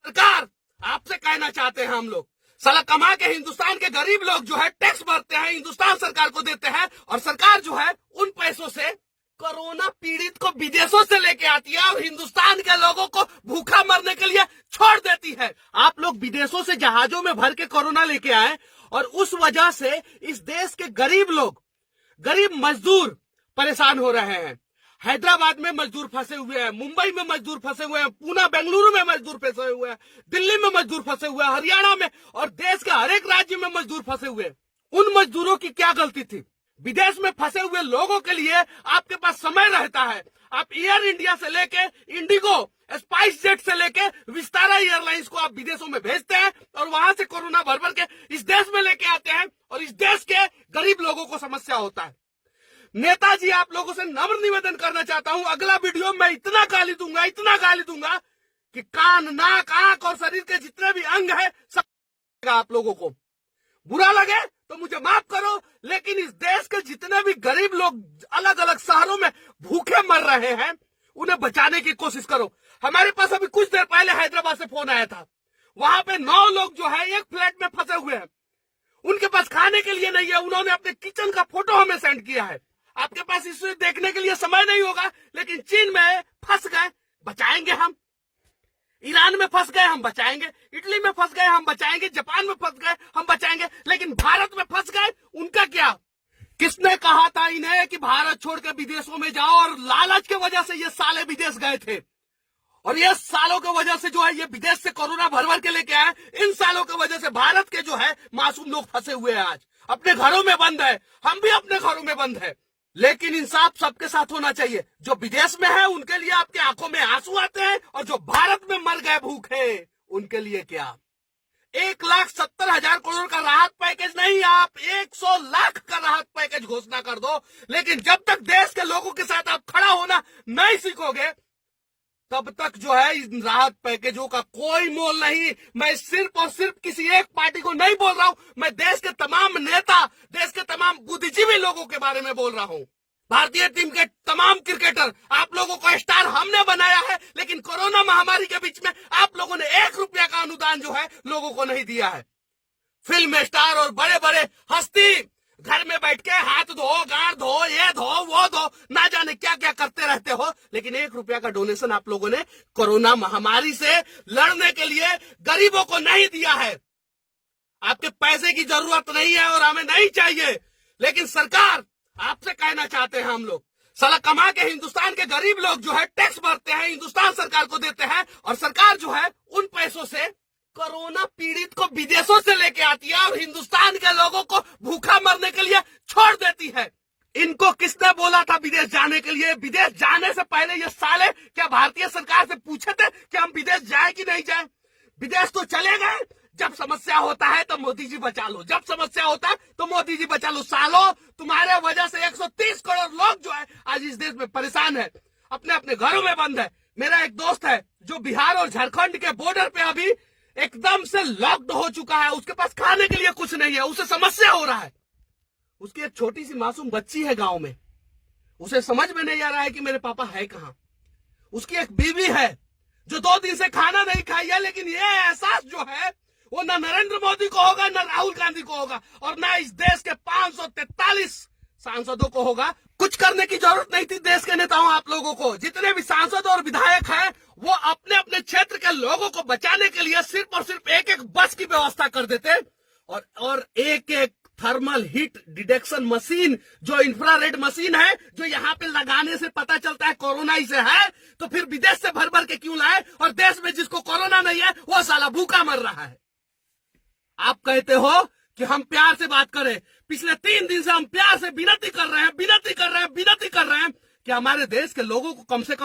सरकार, आपसे कहना चाहते हैं हम लोग, साला कमा के हिंदुस्तान के गरीब लोग जो है टैक्स भरते हैं, हिंदुस्तान सरकार को देते हैं, और सरकार जो है उन पैसों से कोरोना पीड़ित को विदेशों से लेके आती है और हिंदुस्तान के लोगों को भूखा मरने के लिए छोड़ देती है। आप लोग विदेशों से जहाजों में भर के कोरोना लेके आए और उस वजह से इस देश के गरीब लोग, गरीब मजदूर परेशान हो रहे हैं। हैदराबाद में मजदूर फंसे हुए हैं, मुंबई में मजदूर फंसे हुए हैं, पूना बेंगलुरु में मजदूर फंसे हुए हैं, दिल्ली में मजदूर फंसे हुए हैं, हरियाणा में और देश के हर एक राज्य में मजदूर फंसे हुए हैं। उन मजदूरों की क्या गलती थी? विदेश में फंसे हुए लोगों के लिए आपके पास समय रहता है। आप एयर इंडिया से लेके इंडिगो, स्पाइस जेट से लेके विस्तारा एयरलाइंस को आप विदेशों में भेजते हैं और वहां से कोरोना भर भर के इस देश में लेके आते हैं और इस देश के गरीब लोगों को समस्या होता है। नेताजी, आप लोगों से नम्र निवेदन करना चाहता हूं, अगला वीडियो में इतना गाली दूंगा कि कान, नाक, आंख और शरीर के जितने भी अंग है सब आप लोगों को बुरा लगे तो मुझे माफ करो, लेकिन इस देश के जितने भी गरीब लोग अलग अलग शहरों में भूखे मर रहे हैं उन्हें बचाने की कोशिश करो। हमारे पास अभी कुछ देर पहले हैदराबाद से फोन आया था, वहां पे 9 लोग जो है एक फ्लैट में फंसे हुए हैं, उनके पास खाने के लिए नहीं है। उन्होंने अपने किचन का फोटो हमें सेंड किया है। आपके पास इसे देखने के लिए समय नहीं होगा, लेकिन चीन में फंस गए, बचाएंगे हम। ईरान में फंस गए, हम बचाएंगे। इटली में फंस गए, हम बचाएंगे। जापान में फंस गए, हम बचाएंगे। लेकिन भारत में फंस गए, उनका क्या? किसने कहा था इन्हें कि भारत छोड़ के विदेशों में जाओ? और लालच की वजह से ये साले विदेश गए थे, और ये सालों की वजह से जो है ये विदेश से कोरोना भर भर के लेके आए। इन सालों की वजह से भारत के जो है मासूम लोग फंसे हुए हैं, आज अपने घरों में बंद है। हम भी अपने घरों में बंद है, लेकिन इंसाफ सबके साथ होना चाहिए। जो विदेश में है उनके लिए आपके आंखों में आंसू आते हैं, और जो भारत में मर गए भूखे उनके लिए क्या? 1,70,000 करोड़ का राहत पैकेज नहीं, आप 100 लाख का राहत पैकेज घोषणा कर दो। लेकिन जब तक देश के लोगों के साथ आप खड़ा होना नहीं सीखोगे, तब तक जो है इन राहत पैकेजों का कोई मोल नहीं। मैं सिर्फ और सिर्फ किसी एक पार्टी को नहीं बोल रहा हूं, मैं देश के तमाम नेता, देश के तमाम बुद्धिजीवी लोगों के बारे में बोल रहा हूं। भारतीय टीम के तमाम क्रिकेटर, आप लोगों को स्टार हमने बनाया है, लेकिन कोरोना महामारी के बीच में आप लोगों ने 1 रुपया का अनुदान जो है लोगों को नहीं दिया है। फिल्म स्टार और बड़े बड़े हस्ती घर में बैठ के हाथ धो, गांड धो, ये धो, वो धो, ना जाने क्या क्या करते रहते हो, लेकिन 1 रुपया का डोनेशन आप लोगों ने कोरोना महामारी से लड़ने के लिए गरीबों को नहीं दिया है। आपके पैसे की जरूरत नहीं है और हमें नहीं चाहिए, लेकिन सरकार, आपसे कहना चाहते हैं हम लोग, साला कमा के हिंदुस्तान के गरीब लोग जो है टैक्स भरते हैं, हिंदुस्तान सरकार को देते हैं, और सरकार जो है उन पैसों से कोरोना पीड़ित को विदेशों से लेके आती है और हिंदुस्तान के लोगों को भूखा मरने के लिए छोड़ देती है। इनको किसने बोला था विदेश जाने के लिए? विदेश जाने से पहले ये साले क्या भारतीय सरकार से पूछे थे कि हम विदेश जाए कि नहीं जाए? विदेश तो चले गए। जब समस्या होता है तो मोदी जी बचा लो, जब समस्या होता है तो मोदी जी बचा लो। सालों, तुम्हारे वजह से 130 करोड़ लोग जो है आज इस देश में परेशान है, अपने अपने घरों में बंद है। मेरा एक दोस्त है जो बिहार और झारखंड के बॉर्डर पे अभी एकदम से लॉक्ड हो चुका है, उसके पास खाने के लिए कुछ नहीं है, उसे समस्या हो रहा है। उसकी एक छोटी सी मासूम बच्ची है गांव में, उसे समझ में नहीं आ रहा है कि मेरे पापा है कहां। उसकी एक बीवी है जो 2 दिन से खाना नहीं खाई है, लेकिन ये एहसास जो है वो न नरेंद्र मोदी को होगा, न राहुल गांधी को होगा, और न इस देश के 543 सांसदों को होगा। कुछ करने की जरूरत नहीं थी देश के नेताओं, आप लोगों को। जितने भी सांसद और विधायक हैं वो अपने अपने क्षेत्र के लोगों को बचाने के लिए सिर्फ और सिर्फ एक एक बस की व्यवस्था कर देते, और एक एक थर्मल हीट डिटेक्शन मशीन, जो इंफ्रारेड मशीन है, जो यहाँ पे लगाने से पता चलता है कोरोना इसे है, तो फिर विदेश से भर भर के क्यों लाए? और देश में जिसको कोरोना नहीं है वो साला भूखा मर रहा है। आप कहते हो कि हम प्यार से बात करें, पिछले 3 दिन से हम प्यार से विनती कर रहे हैं कि हमारे देश के लोगों को कम से कम